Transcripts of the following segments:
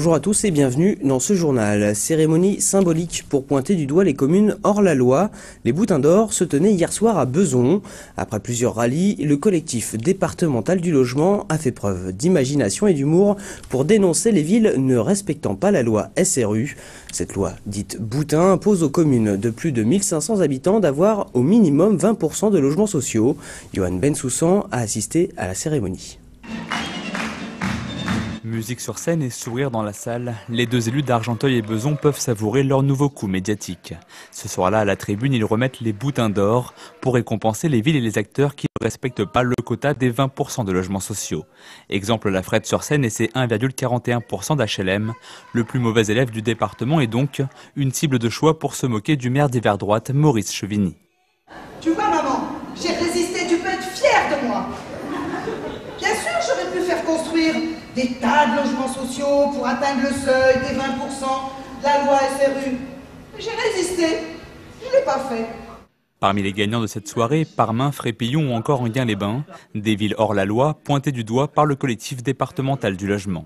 Bonjour à tous et bienvenue dans ce journal. Cérémonie symbolique pour pointer du doigt les communes hors la loi. Les boudins d'or se tenaient hier soir à Beson. Après plusieurs rallyes, le collectif départemental du logement a fait preuve d'imagination et d'humour pour dénoncer les villes ne respectant pas la loi SRU. Cette loi, dite Boutin, impose aux communes de plus de 1500 habitants d'avoir au minimum 20% de logements sociaux. Johan Bensoussan a assisté à la cérémonie. Musique sur scène et sourire dans la salle, les deux élus d'Argenteuil et Beson peuvent savourer leur nouveau coup médiatique. Ce soir-là, à la tribune, ils remettent les boudins d'or pour récompenser les villes et les acteurs qui ne respectent pas le quota des 20% de logements sociaux. Exemple, la Frette sur Seine et ses 1,41% d'HLM. Le plus mauvais élève du département est donc une cible de choix pour se moquer du maire des Verts droite, Maurice Chevigny. Tu vois maman, j'ai résisté, tu peux être fière de moi. Bien sûr, j'aurais pu faire construire des tas de logements sociaux pour atteindre le seuil des 20% de la loi SRU. J'ai résisté, je ne l'ai pas fait. Parmi les gagnants de cette soirée, Parmain, Frépillon ou encore Enghien-les-Bains, des villes hors la loi pointées du doigt par le collectif départemental du logement.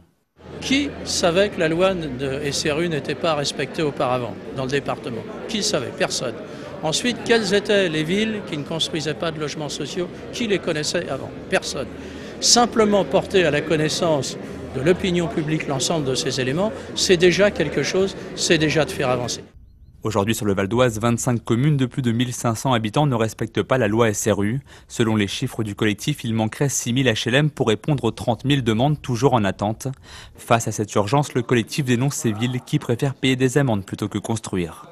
Qui savait que la loi de SRU n'était pas respectée auparavant dans le département? Qui le savait? Personne. Ensuite, quelles étaient les villes qui ne construisaient pas de logements sociaux? Qui les connaissait avant? Personne. Simplement porter à la connaissance de l'opinion publique l'ensemble de ces éléments, c'est déjà quelque chose, c'est déjà de faire avancer. Aujourd'hui sur le Val d'Oise, 25 communes de plus de 1500 habitants ne respectent pas la loi SRU. Selon les chiffres du collectif, il manquerait 6000 HLM pour répondre aux 30 000 demandes toujours en attente. Face à cette urgence, le collectif dénonce ces villes qui préfèrent payer des amendes plutôt que construire.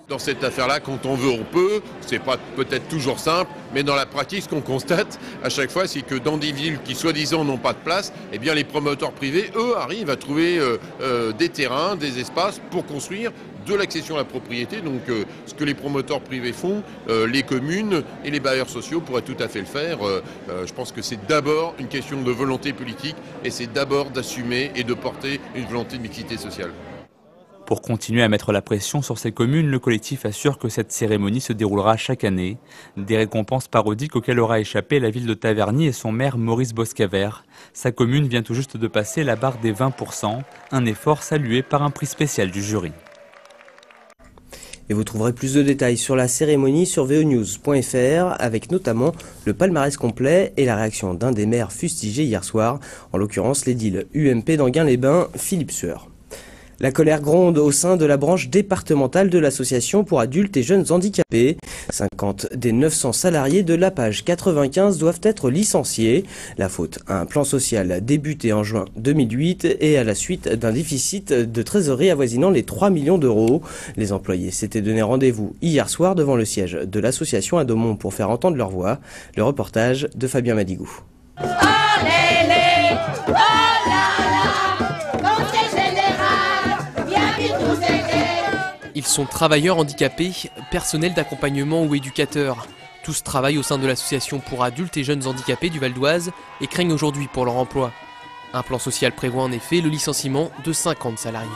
Dans cette affaire-là, quand on veut, on peut. C'est pas peut-être toujours simple, mais dans la pratique, ce qu'on constate à chaque fois, c'est que dans des villes qui soi-disant n'ont pas de place, eh bien les promoteurs privés, eux, arrivent à trouver des terrains, des espaces pour construire de l'accession à la propriété. Donc ce que les promoteurs privés font, les communes et les bailleurs sociaux pourraient tout à fait le faire. Je pense que c'est d'abord une question de volonté politique et c'est d'abord d'assumer et de porter une volonté de mixité sociale. Pour continuer à mettre la pression sur ces communes, le collectif assure que cette cérémonie se déroulera chaque année. Des récompenses parodiques auxquelles aura échappé la ville de Taverny et son maire Maurice Boscavert. Sa commune vient tout juste de passer la barre des 20%, un effort salué par un prix spécial du jury. Et vous trouverez plus de détails sur la cérémonie sur veonews.fr avec notamment le palmarès complet et la réaction d'un des maires fustigés hier soir, en l'occurrence l'édile UMP d'Enghien-les-Bains, Philippe Sueur. La colère gronde au sein de la branche départementale de l'association pour adultes et jeunes handicapés. 50 des 900 salariés de la page 95 doivent être licenciés. La faute à un plan social débuté en juin 2008 et à la suite d'un déficit de trésorerie avoisinant les 3 millions d'euros. Les employés s'étaient donné rendez-vous hier soir devant le siège de l'association à Daumont pour faire entendre leur voix. Le reportage de Fabien Madigou. Ils sont travailleurs handicapés, personnel d'accompagnement ou éducateurs. Tous travaillent au sein de l'association pour adultes et jeunes handicapés du Val d'Oise et craignent aujourd'hui pour leur emploi. Un plan social prévoit en effet le licenciement de 50 salariés.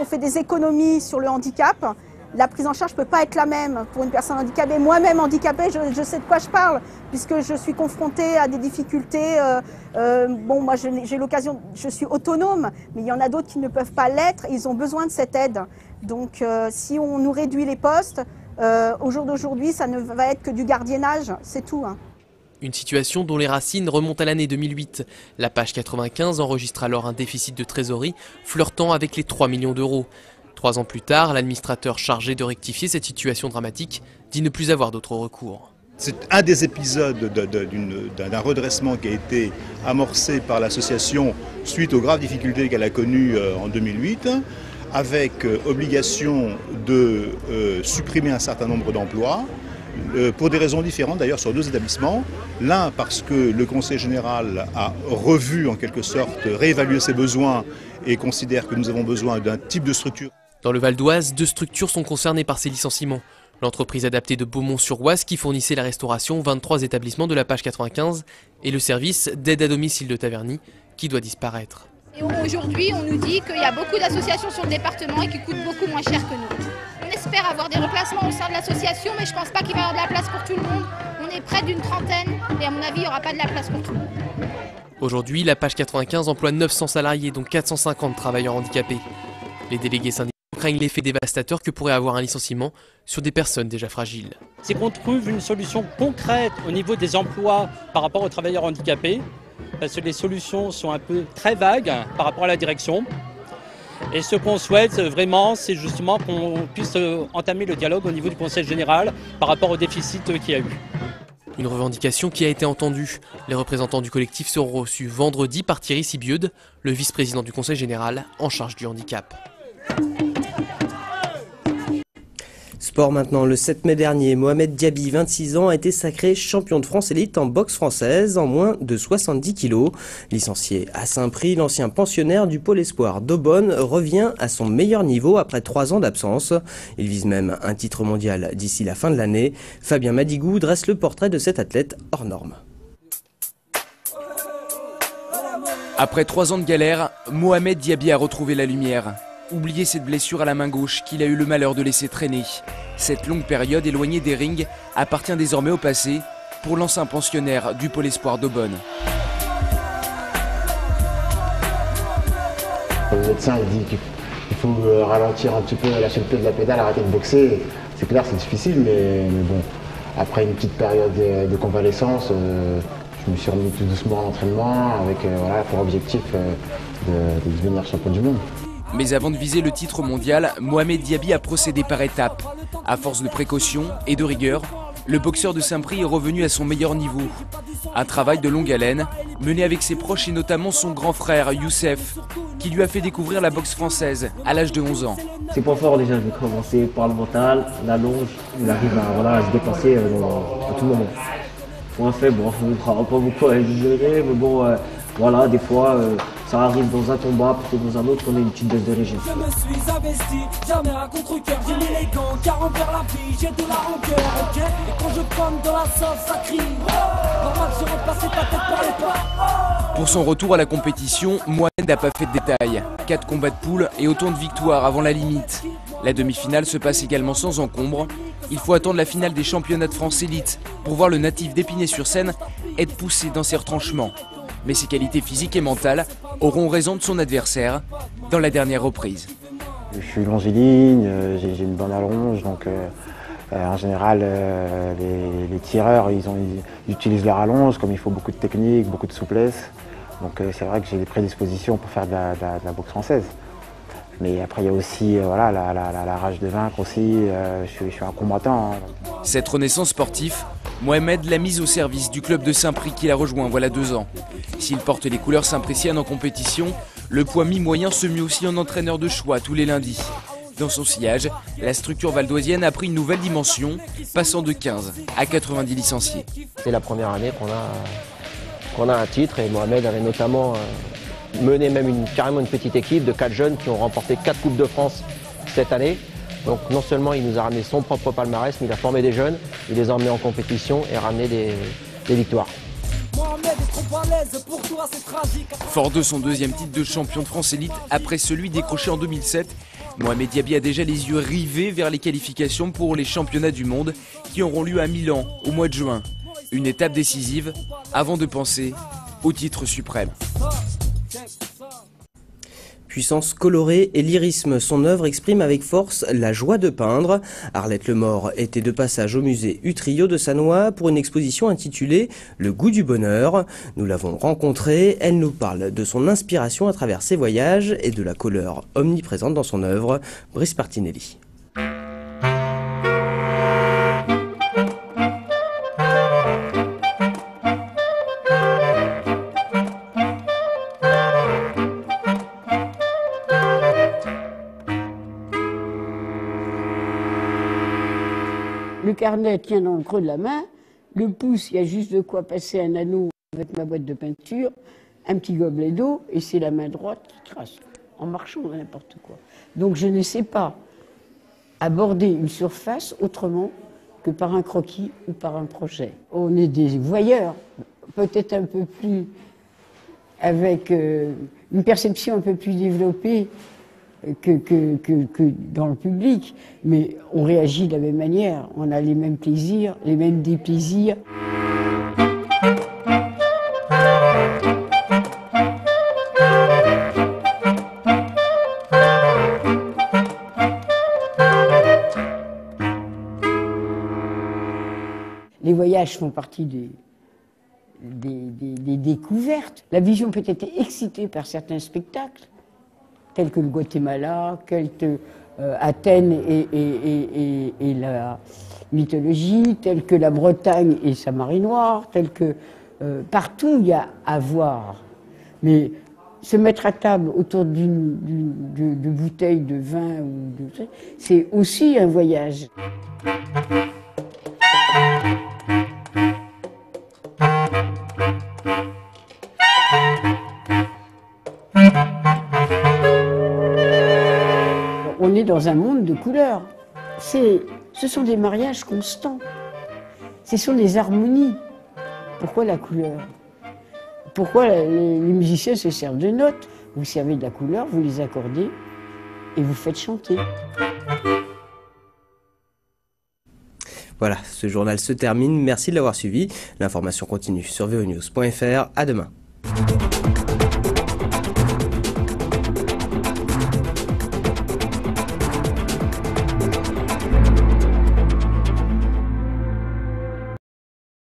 On fait des économies sur le handicap. La prise en charge ne peut pas être la même pour une personne handicapée. Moi-même handicapée, je sais de quoi je parle, puisque je suis confrontée à des difficultés. Moi j'ai l'occasion, je suis autonome, mais il y en a d'autres qui ne peuvent pas l'être, ils ont besoin de cette aide. Donc si on nous réduit les postes, au jour d'aujourd'hui, ça ne va être que du gardiennage, c'est tout. Une situation dont les racines remontent à l'année 2008. La page 95 enregistre alors un déficit de trésorerie flirtant avec les 3 millions d'euros. 3 ans plus tard, l'administrateur chargé de rectifier cette situation dramatique dit ne plus avoir d'autre recours. C'est un des épisodes d'un redressement qui a été amorcé par l'association suite aux graves difficultés qu'elle a connues en 2008, avec obligation de supprimer un certain nombre d'emplois, pour des raisons différentes d'ailleurs sur 2 établissements. L'un parce que le Conseil général a revu en quelque sorte, réévalué ses besoins et considère que nous avons besoin d'un type de structure. Dans le Val d'Oise, 2 structures sont concernées par ces licenciements. L'entreprise adaptée de Beaumont-sur-Oise qui fournissait la restauration 23 établissements de la page 95 et le service d'aide à domicile de Taverny qui doit disparaître. Et aujourd'hui, on nous dit qu'il y a beaucoup d'associations sur le département et qui coûtent beaucoup moins cher que nous. On espère avoir des remplacements au sein de l'association, mais je ne pense pas qu'il va y avoir de la place pour tout le monde. On est près d'une trentaine et à mon avis, il n'y aura pas de la place pour tout le monde. Aujourd'hui, la page 95 emploie 900 salariés, dont 450 travailleurs handicapés. Les délégués syndicaux craignent l'effet dévastateur que pourrait avoir un licenciement sur des personnes déjà fragiles. C'est qu'on trouve une solution concrète au niveau des emplois par rapport aux travailleurs handicapés, parce que les solutions sont un peu très vagues par rapport à la direction. Et ce qu'on souhaite vraiment, c'est justement qu'on puisse entamer le dialogue au niveau du Conseil général par rapport au déficit qu'il y a eu. Une revendication qui a été entendue. Les représentants du collectif seront reçus vendredi par Thierry Sibieude, le vice-président du Conseil général en charge du handicap. Sport maintenant, le 7 mai dernier, Mohamed Diaby, 26 ans, a été sacré champion de France élite en boxe française en moins de 70 kilos. Licencié à Saint-Prix, l'ancien pensionnaire du pôle espoir d'Aubonne revient à son meilleur niveau après 3 ans d'absence. Il vise même un titre mondial d'ici la fin de l'année. Fabien Madigou dresse le portrait de cet athlète hors norme. Après 3 ans de galère, Mohamed Diaby a retrouvé la lumière. Oubliez cette blessure à la main gauche qu'il a eu le malheur de laisser traîner. Cette longue période éloignée des rings appartient désormais au passé pour l'ancien pensionnaire du pôle espoir d'Aubonne. Le médecin il dit qu'il faut ralentir un petit peu, lâcher le pied de la pédale, arrêter de boxer. C'est clair, c'est difficile, mais bon, après une petite période de convalescence, je me suis remis tout doucement à l'entraînement avec pour objectif de devenir champion du monde. Mais avant de viser le titre mondial, Mohamed Diaby a procédé par étapes. À force de précaution et de rigueur, le boxeur de Saint-Prix est revenu à son meilleur niveau. Un travail de longue haleine, mené avec ses proches et notamment son grand frère Youssef, qui lui a fait découvrir la boxe française à l'âge de 11 ans. C'est pas fort déjà, je vais commencer par le mental, la longe, il arrive à se dépasser à tout moment. Point faible, bon, on ne fera pas beaucoup à exagérer, mais bon, voilà, des fois, ça arrive dans un combat, peut-être dans un autre, on a une petite baisse de régime. Je me suis investi, jamais à contre-cœur, j'ai mis les gants, car envers la vie, j'ai de la rancœur, ok. Et quand je pomme dans la sauce, ça crie. Normal, j'ai remplacé ta tête par les pas. Pour son retour à la compétition, Mohamed n'a pas fait de détails. 4 combats de poule et autant de victoires avant la limite. La demi-finale se passe également sans encombre. Il faut attendre la finale des championnats de France élite pour voir le natif d'Épinay-sur-Seine être poussé dans ses retranchements. Mais ses qualités physiques et mentales auront raison de son adversaire dans la dernière reprise. Je suis longiligne, j'ai une bonne allonge, donc en général les tireurs ils utilisent leur allonge, comme il faut beaucoup de technique, beaucoup de souplesse. Donc c'est vrai que j'ai des prédispositions pour faire de la boxe française. Mais après il y a aussi la rage de vaincre aussi, je suis un combattant. Hein. Cette renaissance sportive, Mohamed l'a mise au service du club de Saint-Prix qu'il a rejoint voilà 2 ans. S'il porte les couleurs saint-priciennes en compétition, le poids mi-moyen se mue aussi en entraîneur de choix tous les lundis. Dans son sillage, la structure valdoisienne a pris une nouvelle dimension, passant de 15 à 90 licenciés. C'est la première année qu'on a un titre et Mohamed avait notamment mené même carrément une petite équipe de 4 jeunes qui ont remporté 4 Coupes de France cette année. Donc non seulement il nous a ramené son propre palmarès, mais il a formé des jeunes, il les a emmenés en compétition et ramené des victoires. Fort de son 2e titre de champion de France élite après celui décroché en 2007, Mohamed Diaby a déjà les yeux rivés vers les qualifications pour les championnats du monde qui auront lieu à Milan au mois de juin. Une étape décisive avant de penser au titre suprême. Puissance colorée et lyrisme, son œuvre exprime avec force la joie de peindre. Arlette Lemort était de passage au musée Utrillo de Sannois pour une exposition intitulée « Le goût du bonheur ». Nous l'avons rencontrée, elle nous parle de son inspiration à travers ses voyages et de la couleur omniprésente dans son œuvre. Brice Partinelli. Le carnet tient dans le creux de la main, le pouce, il y a juste de quoi passer un anneau avec ma boîte de peinture, un petit gobelet d'eau, et c'est la main droite qui trace, en marchant n'importe quoi. Donc je ne sais pas aborder une surface autrement que par un croquis ou par un projet. On est des voyeurs, peut-être un peu plus, avec une perception un peu plus développée que dans le public, mais on réagit de la même manière, on a les mêmes plaisirs, les mêmes déplaisirs. Les voyages font partie des découvertes. La vision peut être excitée par certains spectacles, tels que le Guatemala, Athènes et la mythologie, tels que la Bretagne et sa marée noire, tels que partout il y a à voir. Mais se mettre à table autour de bouteilles de vin, c'est aussi un voyage. On est dans un monde de couleurs. Ce sont des mariages constants. Ce sont des harmonies. Pourquoi la couleur? Pourquoi les musiciens se servent de notes? Vous servez de la couleur, vous les accordez et vous faites chanter. Voilà, ce journal se termine. Merci de l'avoir suivi. L'information continue sur veonews.fr. À demain.